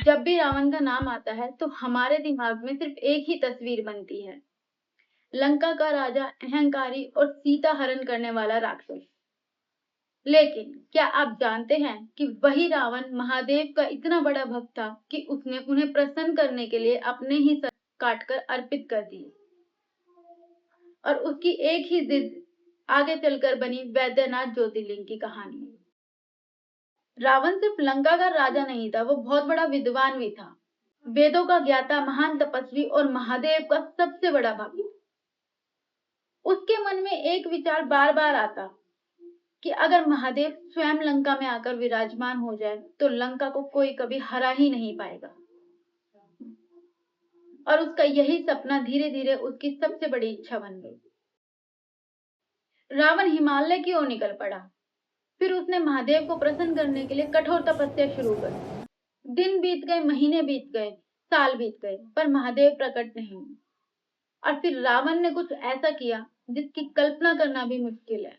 जब भी रावण का नाम आता है तो हमारे दिमाग में सिर्फ एक ही तस्वीर बनती है, लंका का राजा, अहंकारी और सीता हरण करने वाला राक्षस। लेकिन क्या आप जानते हैं कि वही रावण महादेव का इतना बड़ा भक्त था कि उसने उन्हें प्रसन्न करने के लिए अपने ही सर काटकर अर्पित कर दिए। और उसकी एक ही जिद आगे चलकर बनी वैद्यनाथ ज्योतिर्लिंग की कहानी। रावण सिर्फ लंका का राजा नहीं था, वो बहुत बड़ा विद्वान भी था, वेदों का ज्ञाता, महान तपस्वी और महादेव का सबसे बड़ा भक्त। उसके मन में एक विचार बार बार आता कि अगर महादेव स्वयं लंका में आकर विराजमान हो जाए तो लंका को कोई कभी हरा ही नहीं पाएगा। और उसका यही सपना धीरे धीरे उसकी सबसे बड़ी इच्छा बन गई। रावण हिमालय की ओर निकल पड़ा। फिर उसने महादेव को प्रसन्न करने के लिए कठोर तपस्या शुरू कर दी। दिन बीत गए, महीने बीत गए, साल बीत गए, पर महादेव प्रकट नहीं हुए। और फिर रावण ने कुछ ऐसा किया जिसकी कल्पना करना भी मुश्किल है।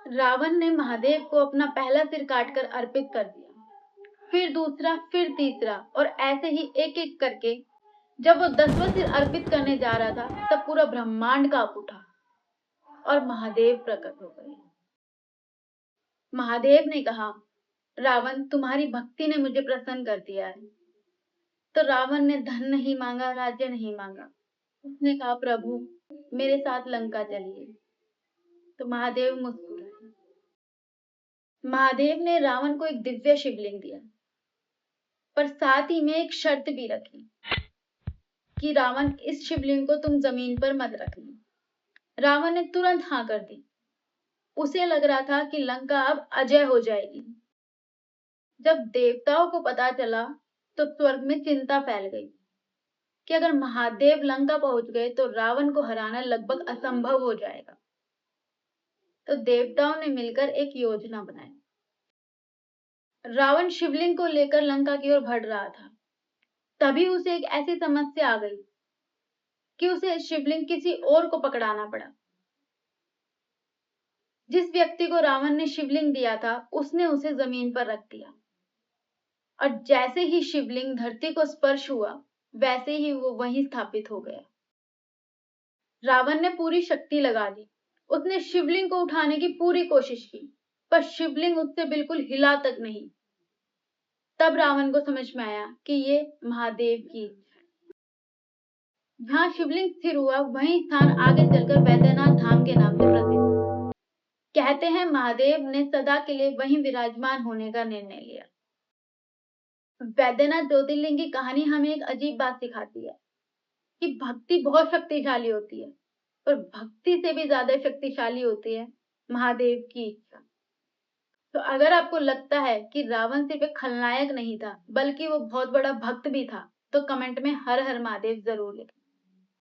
रावण ने महादेव को अपना पहला सिर काटकर अर्पित कर दिया, फिर दूसरा, फिर तीसरा, और ऐसे ही एक एक करके जब वो 10वां सिर अर्पित करने जा रहा था तब पूरा ब्रह्मांड कांप उठा और महादेव प्रकट हो गए। महादेव ने कहा, रावण, तुम्हारी भक्ति ने मुझे प्रसन्न कर दिया है। तो रावण ने धन नहीं मांगा, राज्य नहीं मांगा। उसने कहा, प्रभु मेरे साथ लंका चलिए। तो महादेव मुस्कुराए। महादेव ने रावण को एक दिव्य शिवलिंग दिया, पर साथ ही में एक शर्त भी रखी कि रावण, इस शिवलिंग को तुम जमीन पर मत रखना। रावण ने तुरंत हाँ कर दी। उसे लग रहा था कि लंका अब अजय हो जाएगी। जब देवताओं को पता चला तो स्वर्ग में चिंता फैल गई कि अगर महादेव लंका पहुंच गए तो रावण को हराना लगभग असंभव हो जाएगा। तो देवताओं ने मिलकर एक योजना बनाई। रावण शिवलिंग को लेकर लंका की ओर बढ़ रहा था। तभी उसे एक ऐसी समस्या आ गई कि उसे शिवलिंग किसी और को पकड़ाना पड़ा। जिस व्यक्ति को रावण ने शिवलिंग दिया था उसने उसे जमीन पर रख दिया, और जैसे ही शिवलिंग धरती को स्पर्श हुआ वैसे ही वो वहीं स्थापित हो गया। रावण ने पूरी शक्ति लगा दी। उसने शिवलिंग को उठाने की पूरी कोशिश की, पर शिवलिंग उससे बिल्कुल हिला तक नहीं। तब रावण को समझ में आया कि ये महादेव की इच्छा है। जहां शिवलिंग स्थिर हुआ वही स्थान आगे चलकर वैद्यनाथ धाम के नाम से प्रसिद्ध। कहते हैं महादेव ने सदा के लिए वहीं विराजमान होने का निर्णय लिया। वैद्यनाथ ज्योतिर्लिंग की कहानी हमें एक अजीब बात सिखाती है कि भक्ति बहुत शक्तिशाली होती है, पर भक्ति से भी ज्यादा शक्तिशाली होती है महादेव की इच्छा। तो अगर आपको लगता है कि रावण सिर्फ एक खलनायक नहीं था बल्कि वो बहुत बड़ा भक्त भी था, तो कमेंट में हर हर महादेव जरूर लिखें।